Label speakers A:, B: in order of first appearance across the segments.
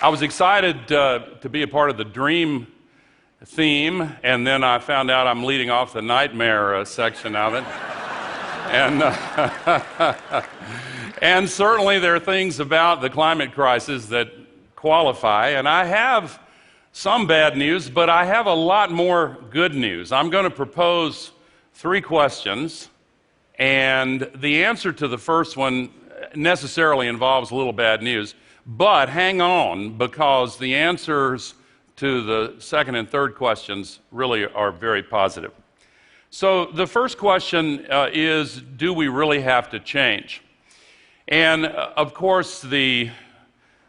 A: I was excited to be a part of the dream theme, and then I found out I'm leading off the nightmare section of it. And certainly there are things about the climate crisis that qualify, and I have some bad news, but I have a lot more good news. I'm going to propose 3 questions, and the answer to the first one necessarily involves a little bad news, but hang on, because the answers to the second and third questions really are very positive. So the first question is, do we really have to change? And of course, the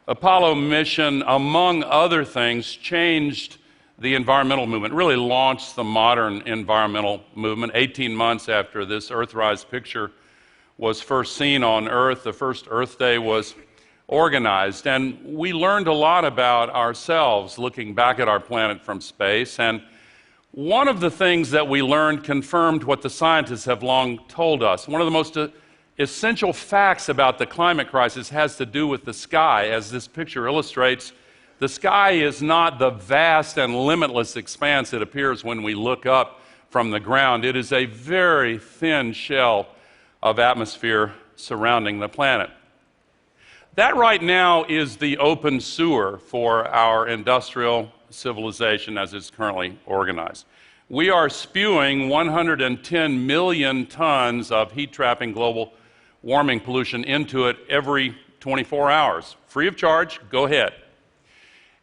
A: Apollo mission, among other things, changed the environmental movement, really launched the modern environmental movement. 18 months after this Earthrise picture was first seen on Earth, the first Earth Day was organized, and we learned a lot about ourselves looking back at our planet from space. And one of the things that we learned confirmed what the scientists have long told us. One of the most essential facts about the climate crisis has to do with the sky. As this picture illustrates, the sky is not the vast and limitless expanse it appears when we look up from the ground. It is a very thin shell of atmosphere surrounding the planet. That right now is the open sewer for our industrial civilization as it's currently organized. We are spewing 110 million tons of heat-trapping global warming pollution into it every 24 hours. Free of charge, go ahead.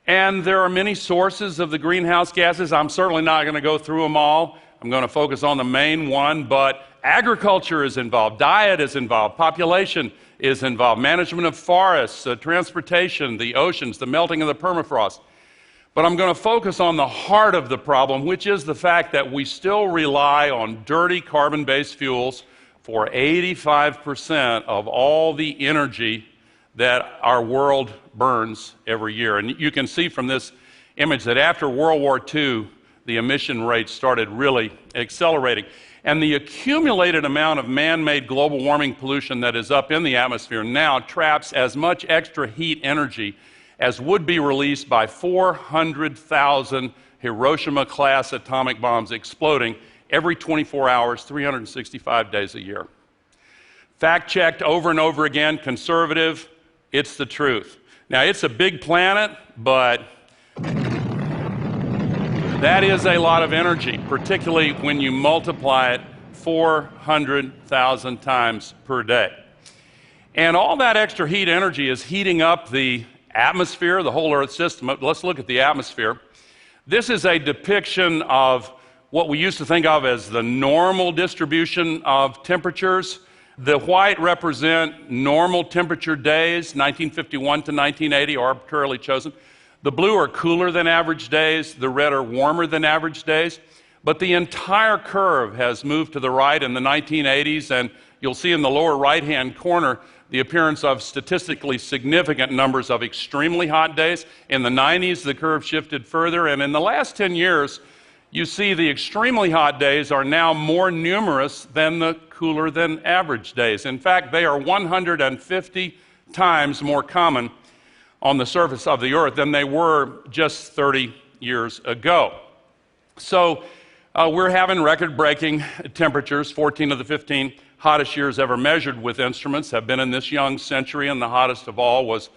A: And there are many sources of the greenhouse gases. I'm certainly not going to go through them all. I'm going to focus on the main one, but agriculture is involved, diet is involved, population is involved, management of forests, transportation, the oceans, the melting of the permafrost. But I'm going to focus on the heart of the problem, which is the fact that we still rely on dirty carbon-based fuels for 85% of all the energy that our world burns every year. And you can see from this image that after World War II, the emission rates started really accelerating. And the accumulated amount of man-made global warming pollution that is up in the atmosphere now traps as much extra heat energy as would be released by 400,000 Hiroshima-class atomic bombs exploding every 24 hours, 365 days a year. Fact-checked over and over again, conservative, it's the truth. Now, it's a big planet, but that is a lot of energy, particularly when you multiply it 400,000 times per day. And all that extra heat energy is heating up the atmosphere, the whole Earth system. Let's look at the atmosphere. This is a depiction of what we used to think of as the normal distribution of temperatures. The white represent normal temperature days, 1951 to 1980, arbitrarily chosen. The blue are cooler than average days, the red are warmer than average days, but the entire curve has moved to the right in the 1980s, and you'll see in the lower right-hand corner the appearance of statistically significant numbers of extremely hot days. In the 90s, the curve shifted further, and in the last 10 years, you see the extremely hot days are now more numerous than the cooler than average days. In fact, they are 150 times more common on the surface of the Earth than they were just 30 years ago. So we're having record-breaking temperatures. 14 of the 15 hottest years ever measured with instruments have been in this young century, and the hottest of all was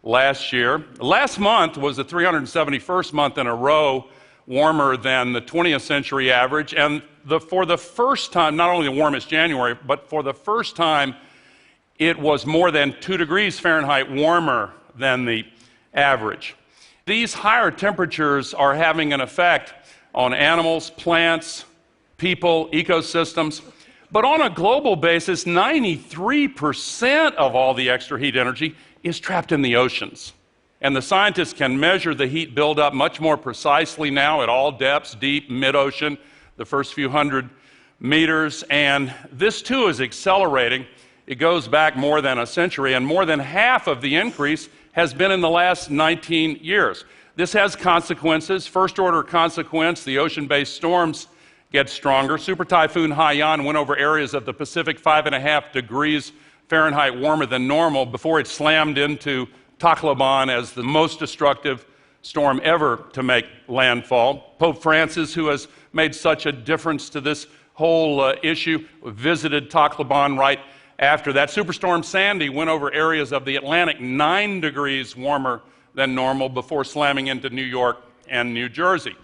A: last year. Last month was the 371st month in a row warmer than the 20th century average, and for the first time, not only the warmest January, but for the first time, it was more than 2 degrees Fahrenheit warmer than the average. These higher temperatures are having an effect on animals, plants, people, ecosystems. But on a global basis, 93% of all the extra heat energy is trapped in the oceans. And the scientists can measure the heat buildup much more precisely now at all depths, deep, mid-ocean, the first few hundred meters. And this too is accelerating. It goes back more than a century, and more than half of the increase has been in the last 19 years. This has consequences. First-order consequence, the ocean-based storms get stronger. Super Typhoon Haiyan went over areas of the Pacific 5.5 degrees Fahrenheit warmer than normal before it slammed into Tacloban as the most destructive storm ever to make landfall. Pope Francis, who has made such a difference to this whole issue, visited Tacloban right after that. Superstorm Sandy went over areas of the Atlantic 9 degrees warmer than normal before slamming into New York and New Jersey.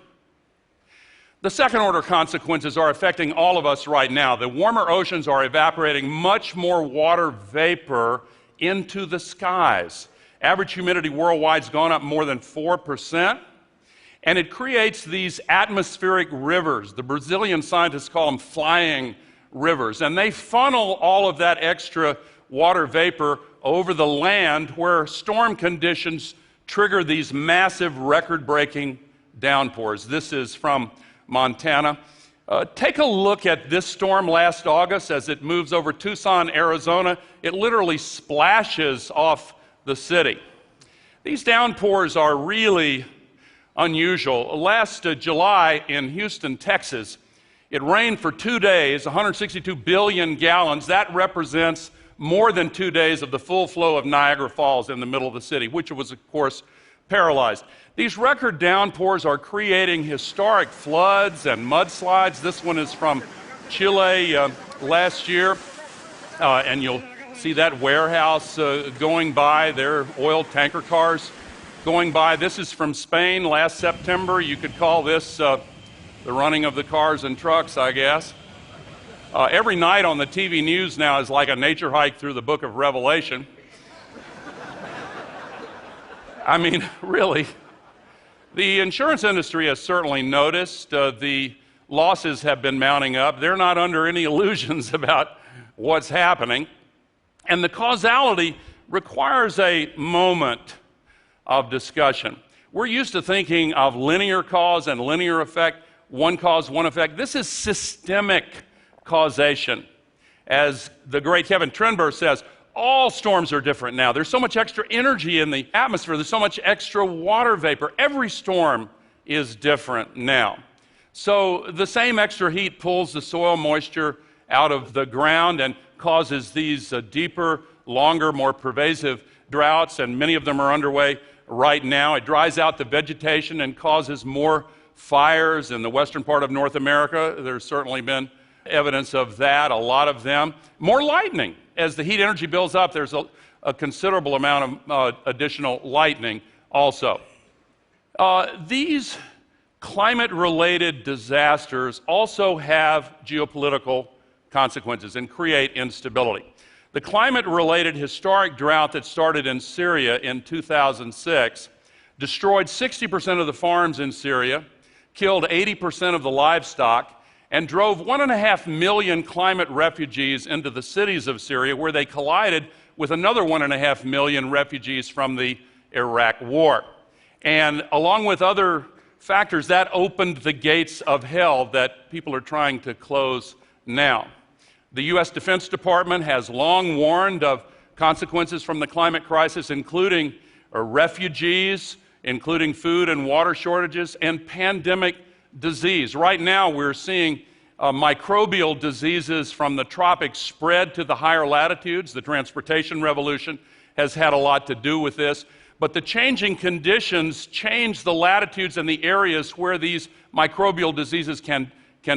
A: The second order consequences are affecting all of us right now. The warmer oceans are evaporating much more water vapor into the skies. Average humidity worldwide has gone up more than 4%, and it creates these atmospheric rivers. The Brazilian scientists call them flying rivers, and they funnel all of that extra water vapor over the land where storm conditions trigger these massive record-breaking downpours. This is from Montana. Take a look at this storm last August as it moves over Tucson, Arizona. It literally splashes off the city. These downpours are really unusual. Last July in Houston, Texas, it rained for 2 days, 162 billion gallons. That represents more than 2 days of the full flow of Niagara Falls in the middle of the city, which was, of course, paralyzed. These record downpours are creating historic floods and mudslides. This one is from Chile last year, and you'll see that warehouse going by, their oil tanker cars going by. This is from Spain last September. You could call this the running of the cars and trucks, I guess. Every night on the TV news now is like a nature hike through the book of Revelation. I mean, really. The insurance industry has certainly noticed the losses have been mounting up. They're not under any illusions about what's happening. And the causality requires a moment of discussion. We're used to thinking of linear cause and linear effect, one cause, one effect. This is systemic causation. As the great Kevin Trenberg says, all storms are different now. There's so much extra energy in the atmosphere. There's so much extra water vapor. Every storm is different now. So the same extra heat pulls the soil moisture out of the ground and causes these deeper, longer, more pervasive droughts, and many of them are underway right now. It dries out the vegetation and causes more fires in the western part of North America. There's certainly been evidence of that, a lot of them. More lightning. As the heat energy builds up, there's a considerable amount of additional lightning also. These climate-related disasters also have geopolitical consequences and create instability. The climate-related historic drought that started in Syria in 2006 destroyed 60% of the farms in Syria, killed 80% of the livestock, and drove 1.5 million climate refugees into the cities of Syria, where they collided with another 1.5 million refugees from the Iraq War. And along with other factors, that opened the gates of hell that people are trying to close now. The U.S. Defense Department has long warned of consequences from the climate crisis, including refugees, including food and water shortages, and pandemic disease. Right now, we're seeing microbial diseases from the tropics spread to the higher latitudes. The transportation revolution has had a lot to do with this. But the changing conditions change the latitudes and the areas where these microbial diseases can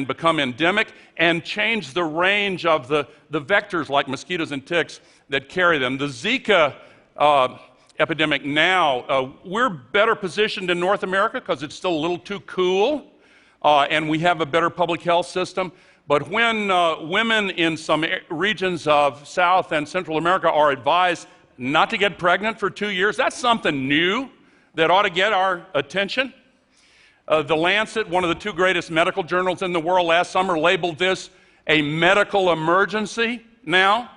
A: become endemic and change the range of the vectors like mosquitoes and ticks that carry them. The Zika epidemic now, we're better positioned in North America because it's still a little too cool and we have a better public health system. But when women in some regions of South and Central America are advised not to get pregnant for 2 years, that's something new that ought to get our attention. The Lancet, one of the two greatest medical journals in the world, last summer labeled this a medical emergency now,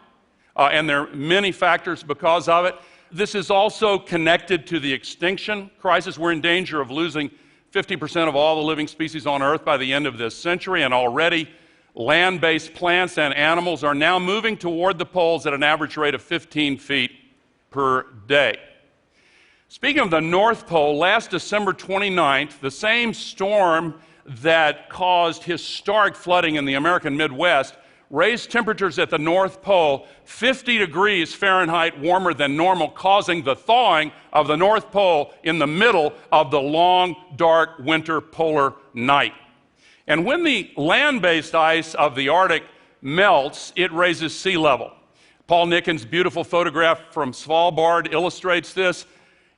A: and there are many factors because of it. This is also connected to the extinction crisis. We're in danger of losing 50% of all the living species on Earth by the end of this century, and already land-based plants and animals are now moving toward the poles at an average rate of 15 feet per day. Speaking of the North Pole, last December 29th, the same storm that caused historic flooding in the American Midwest raised temperatures at the North Pole 50 degrees Fahrenheit warmer than normal, causing the thawing of the North Pole in the middle of the long, dark winter polar night. And when the land-based ice of the Arctic melts, it raises sea level. Paul Nicken's beautiful photograph from Svalbard illustrates this.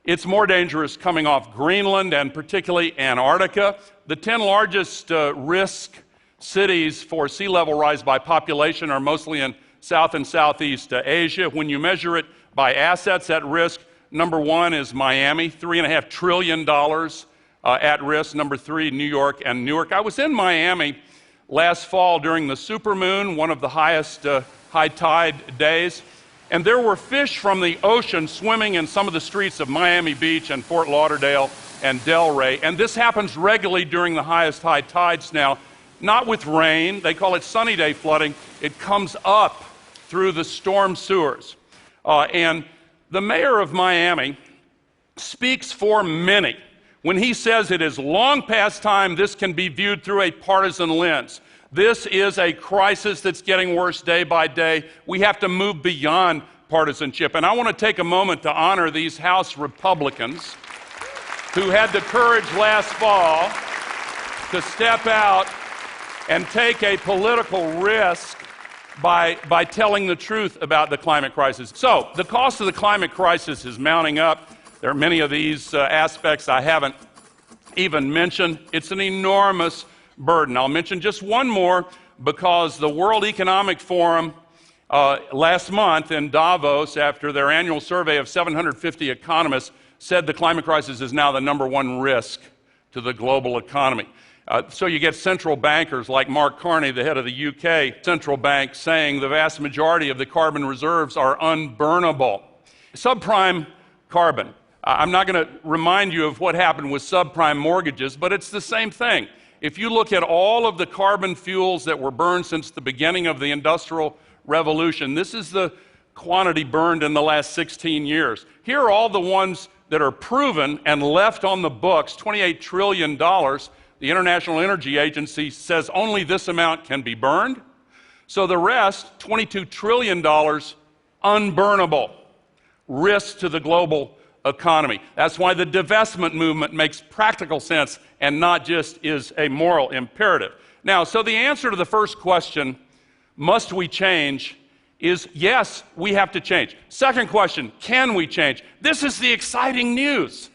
A: It's more dangerous coming off Greenland and particularly Antarctica. The 10 largest risk cities for sea level rise by population are mostly in South and Southeast Asia. When you measure it by assets at risk, number one is Miami, $3.5 trillion at risk. Number three, New York and Newark. I was in Miami last fall during the supermoon, one of the highest high tide days, and there were fish from the ocean swimming in some of the streets of Miami Beach and Fort Lauderdale and Delray. And this happens regularly during the highest high tides now. Not with rain, they call it sunny day flooding. It comes up through the storm sewers. And the mayor of Miami speaks for many when he says it is long past time this can be viewed through a partisan lens. This is a crisis that's getting worse day by day. We have to move beyond partisanship. And I want to take a moment to honor these House Republicans who had the courage last fall to step out and take a political risk by telling the truth about the climate crisis. So, the cost of the climate crisis is mounting up. There are many of these aspects I haven't even mentioned. It's an enormous burden. I'll mention just one more because the World Economic Forum last month in Davos, after their annual survey of 750 economists, said the climate crisis is now the number one risk to the global economy. So you get central bankers like Mark Carney, the head of the UK central bank, saying the vast majority of the carbon reserves are unburnable. Subprime carbon. I'm not going to remind you of what happened with subprime mortgages, but it's the same thing. If you look at all of the carbon fuels that were burned since the beginning of the Industrial Revolution, this is the quantity burned in the last 16 years. Here are all the ones that are proven and left on the books, $28 trillion. The International Energy Agency says only this amount can be burned. So the rest, $22 trillion, unburnable, risk to the global economy. That's why the divestment movement makes practical sense and not just is a moral imperative. Now, so the answer to the first question, must we change, is yes, we have to change. Second question, can we change? This is the exciting news.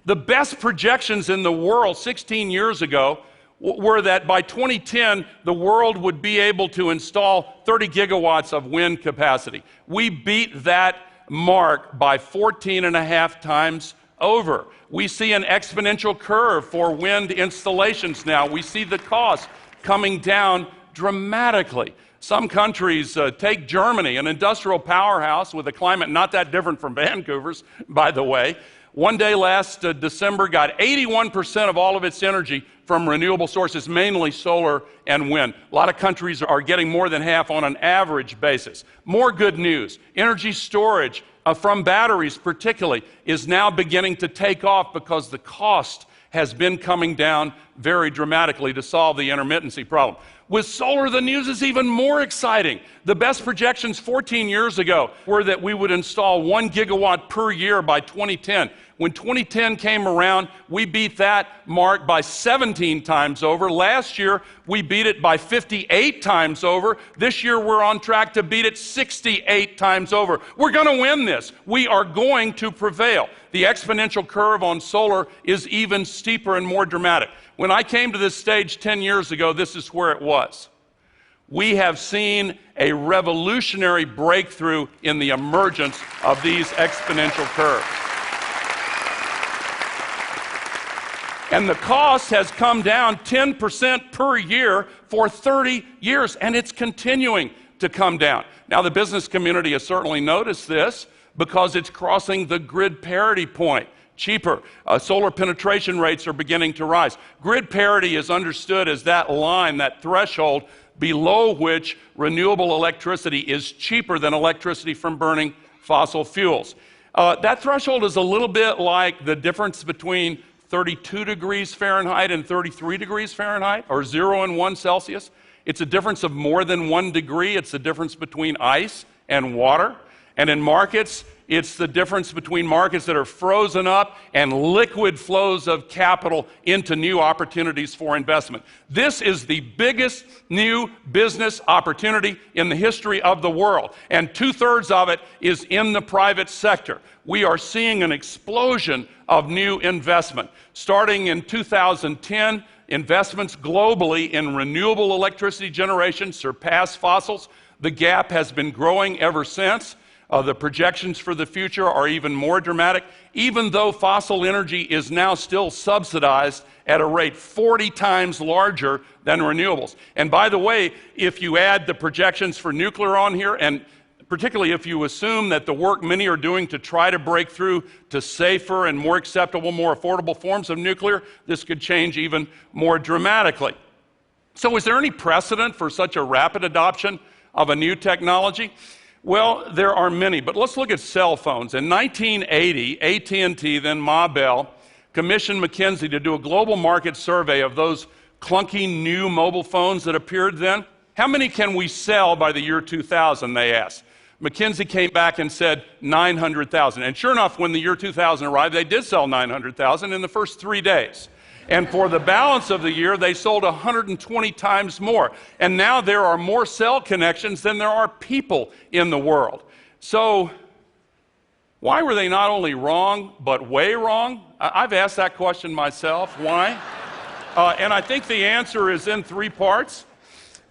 A: The best projections in the world 16 years ago were that by 2010, the world would be able to install 30 gigawatts of wind capacity. We beat that mark by 14.5 times over. We see an exponential curve for wind installations now. We see the cost coming down dramatically. Some countries, take Germany, an industrial powerhouse with a climate not that different from Vancouver's, by the way. One day last December got 81% of all of its energy from renewable sources, mainly solar and wind. A lot of countries are getting more than half on an average basis. More good news. Energy storage from batteries particularly is now beginning to take off because the cost has been coming down very dramatically to solve the intermittency problem. With solar, the news is even more exciting. The best projections 14 years ago were that we would install 1 gigawatt per year by 2010. When 2010 came around, we beat that mark by 17 times over. Last year, we beat it by 58 times over. This year, we're on track to beat it 68 times over. We're going to win this. We are going to prevail. The exponential curve on solar is even steeper and more dramatic. When I came to this stage 10 years ago, this is where it was. We have seen a revolutionary breakthrough in the emergence of these exponential curves. And the cost has come down 10% per year for 30 years, and it's continuing to come down. Now, the business community has certainly noticed this because it's crossing the grid parity point. Cheaper. Solar penetration rates are beginning to rise. Grid parity is understood as that line, that threshold, below which renewable electricity is cheaper than electricity from burning fossil fuels. That threshold is a little bit like the difference between 32 degrees Fahrenheit and 33 degrees Fahrenheit, or 0 and 1 Celsius. It's a difference of more than 1 degree. It's the difference between ice and water. And in markets, it's the difference between markets that are frozen up and liquid flows of capital into new opportunities for investment. This is the biggest new business opportunity in the history of the world, and 2/3 of it is in the private sector. We are seeing an explosion of new investment. Starting in 2010, investments globally in renewable electricity generation surpassed fossils. The gap has been growing ever since. The projections for the future are even more dramatic, even though fossil energy is now still subsidized at a rate 40 times larger than renewables. And by the way, if you add the projections for nuclear on here, and particularly if you assume that the work many are doing to try to break through to safer and more acceptable, more affordable forms of nuclear, this could change even more dramatically. So is there any precedent for such a rapid adoption of a new technology? Well, there are many, but let's look at cell phones. In 1980, AT&T, then Ma Bell, commissioned McKinsey to do a global market survey of those clunky new mobile phones that appeared then. How many can we sell by the year 2000, they asked. McKinsey came back and said 900,000. And sure enough, when the year 2000 arrived, they did sell 900,000 in the first 3 days. And for the balance of the year, they sold 120 times more. And now there are more cell connections than there are people in the world. So why were they not only wrong, but way wrong? I've asked that question myself. Why? And I think the answer is in 3 parts.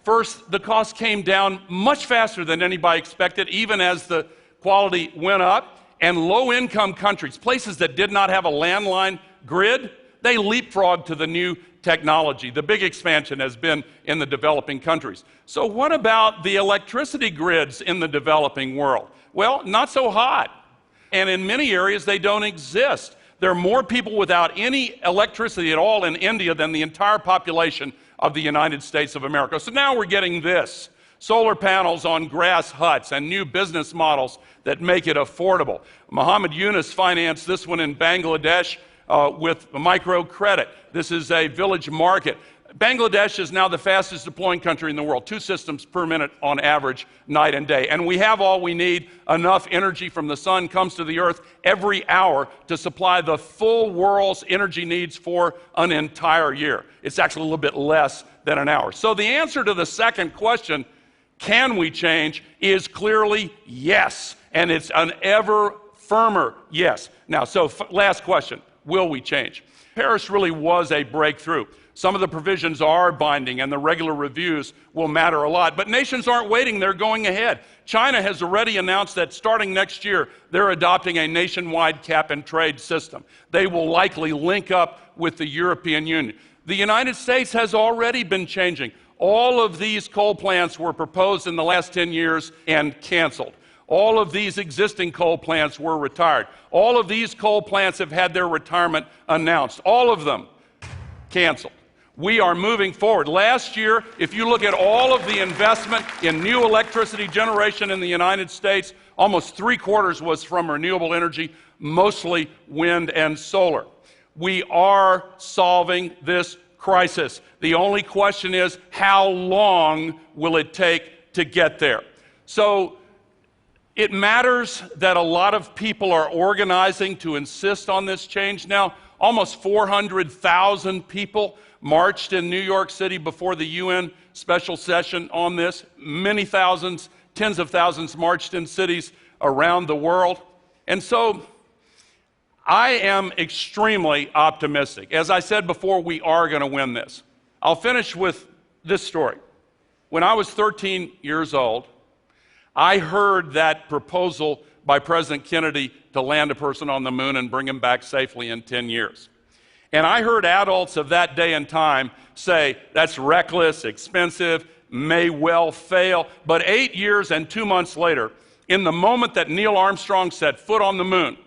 A: First, the cost came down much faster than anybody expected, even as the quality went up. And low-income countries, places that did not have a landline grid, they leapfrogged to the new technology. The big expansion has been in the developing countries. So what about the electricity grids in the developing world? Well, not so hot. And in many areas, they don't exist. There are more people without any electricity at all in India than the entire population of the United States of America. So now we're getting this. Solar panels on grass huts and new business models that make it affordable. Muhammad Yunus financed this one in Bangladesh with microcredit. This is a village market. Bangladesh is now the fastest deploying country in the world, 2 systems per minute on average, night and day. And we have all we need. Enough energy from the sun comes to the earth every hour to supply the full world's energy needs for an entire year. It's actually a little bit less than an hour. So the answer to the second question, can we change, is clearly yes. And it's an ever firmer yes. Now, so last question. Will we change? Paris really was a breakthrough. Some of the provisions are binding and the regular reviews will matter a lot, but nations aren't waiting, they're going ahead. China has already announced that starting next year, they're adopting a nationwide cap and trade system. They will likely link up with the European Union. The United States has already been changing. All of these coal plants were proposed in the last 10 years and canceled. All of these existing coal plants were retired. All of these coal plants have had their retirement announced. All of them canceled. We are moving forward. Last year, if you look at all of the investment in new electricity generation in the United States, almost 3/4 was from renewable energy, mostly wind and solar. We are solving this crisis. The only question is, how long will it take to get there? So it matters that a lot of people are organizing to insist on this change now. Almost 400,000 people marched in New York City before the UN special session on this. Many thousands, tens of thousands marched in cities around the world. And so I am extremely optimistic. As I said before, we are going to win this. I'll finish with this story. When I was 13 years old, I heard that proposal by President Kennedy to land a person on the moon and bring him back safely in 10 years. And I heard adults of that day and time say, that's reckless, expensive, may well fail. But 8 years and 2 months later, in the moment that Neil Armstrong set foot on the moon,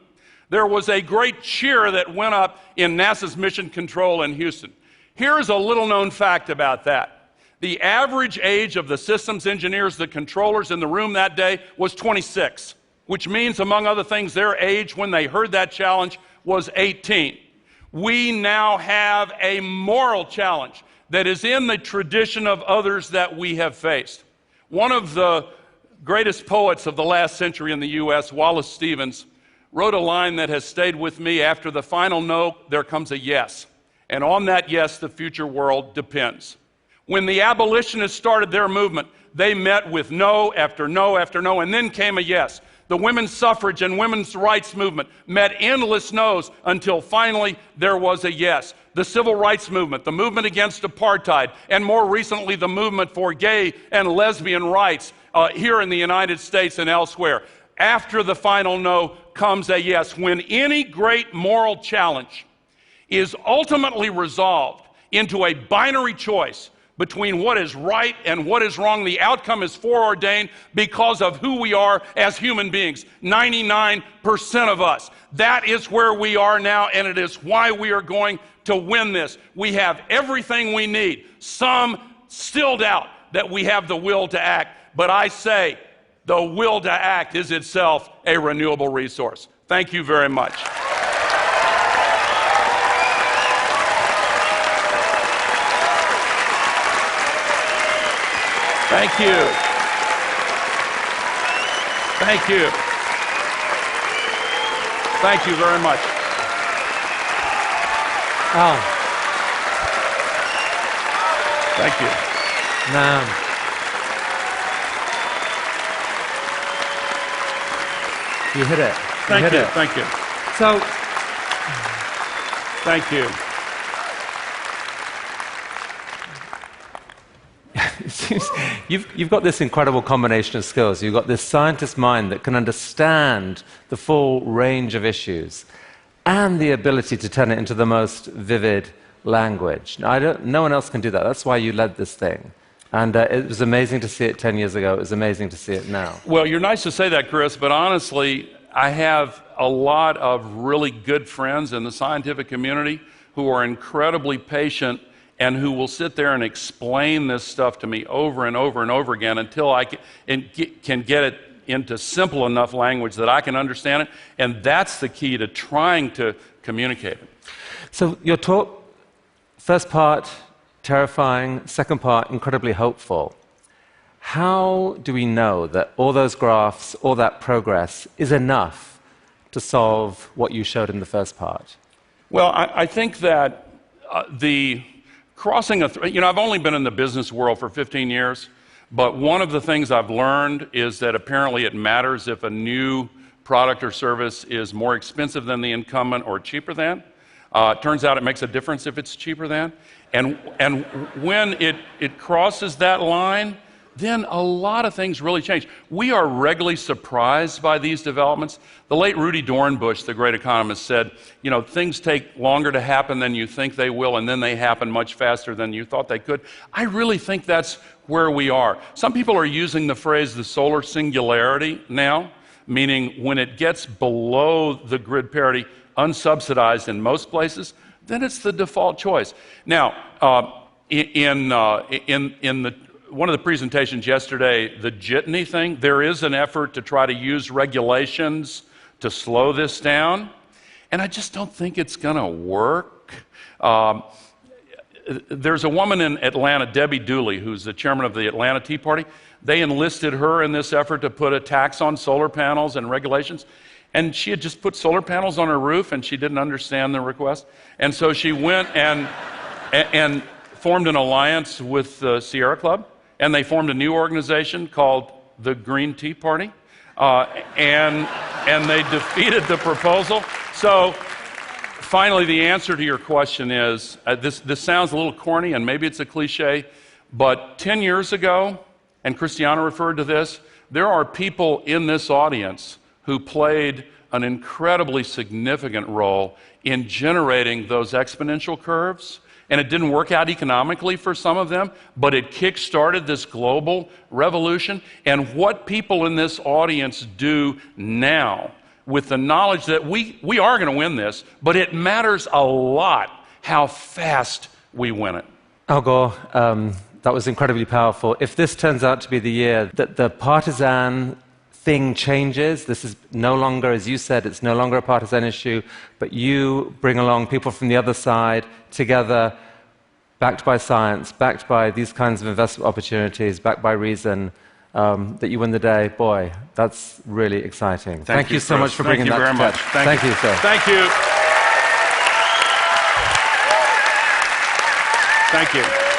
A: there was a great cheer that went up in NASA's Mission Control in Houston. Here's a little-known fact about that. The average age of the systems engineers, the controllers in the room that day, was 26, which means, among other things, their age when they heard that challenge was 18. We now have a moral challenge. that is in the tradition of others that we have faced. One of the greatest poets of the last century in the U.S., Wallace Stevens, wrote a line that has stayed with me: after the final no, there comes a yes. And on that yes, the future world depends. When the abolitionists started their movement, they met with no after no after no, and then came a yes. The women's suffrage and women's rights movement met endless no's until finally there was a yes. The civil rights movement, the movement against apartheid, and more recently the movement for gay and lesbian rights here in the United States and elsewhere. After the final no comes a yes. When any great moral challenge is ultimately resolved into a binary choice between what is right and what is wrong, the outcome is foreordained because of who we are as human beings. 99% of us. That is where we are now, and it is why we are going to win this. We have everything we need. Some still doubt that we have the will to act, but I say the will to act is itself a renewable resource. Thank you very much. Thank you. Thank you. Thank you very much.
B: Oh.
A: Thank you.
B: Now, you hit it.
A: Thank you. Thank you.
B: So,
A: thank you.
B: You've got this incredible combination of skills. You've got this scientist mind that can understand the full range of issues and the ability to turn it into the most vivid language. Now, no one else can do that. That's why you led this thing. And it was amazing to see it 10 years ago. It was amazing to see it now.
A: Well, you're nice to say that, Chris, but honestly, I have a lot of really good friends in the scientific community who are incredibly patient and who will sit there and explain this stuff to me over and over and over again until I can get it into simple enough language that I can understand it. And that's the key to trying to communicate it.
B: So your talk, first part, terrifying, second part, incredibly hopeful. How do we know that all those graphs, all that progress is enough to solve what you showed in the first part?
A: Well, I think that the crossing I've only been in the business world for 15 years, but one of the things I've learned is that apparently it matters if a new product or service is more expensive than the incumbent or cheaper than. Turns out it makes a difference if it's cheaper than. And when it crosses that line, then a lot of things really change. We are regularly surprised by these developments. The late Rudy Dornbush, the great economist, said, things take longer to happen than you think they will, and then they happen much faster than you thought they could. I really think that's where we are. Some people are using the phrase the solar singularity now, meaning when it gets below the grid parity, unsubsidized in most places, then it's the default choice. Now, one of the presentations yesterday, the jitney thing, there is an effort to try to use regulations to slow this down, and I just don't think it's going to work. There's a woman in Atlanta, Debbie Dooley, who's the chairman of the Atlanta Tea Party. They enlisted her in this effort to put a tax on solar panels and regulations, and she had just put solar panels on her roof, and she didn't understand the request, and so she went and formed an alliance with the Sierra Club, and they formed a new organization called the Green Tea Party, and they defeated the proposal. So finally, the answer to your question is, this sounds a little corny, and maybe it's a cliche, but 10 years ago, and Christiana referred to this, there are people in this audience who played an incredibly significant role in generating those exponential curves. And it didn't work out economically for some of them, but it kick-started this global revolution. And what people in this audience do now, with the knowledge that we are going to win this, but it matters a lot how fast we win it.
B: Al Gore, that was incredibly powerful. If this turns out to be the year that the partisan thing changes, this is no longer, as you said, it's no longer a partisan issue, but you bring along people from the other side together, backed by science, backed by these kinds of investment opportunities, backed by reason, that you win the day, boy, that's really exciting. Thank you so much for bringing that to TED.
A: Thank you, sir. Thank you. Thank you.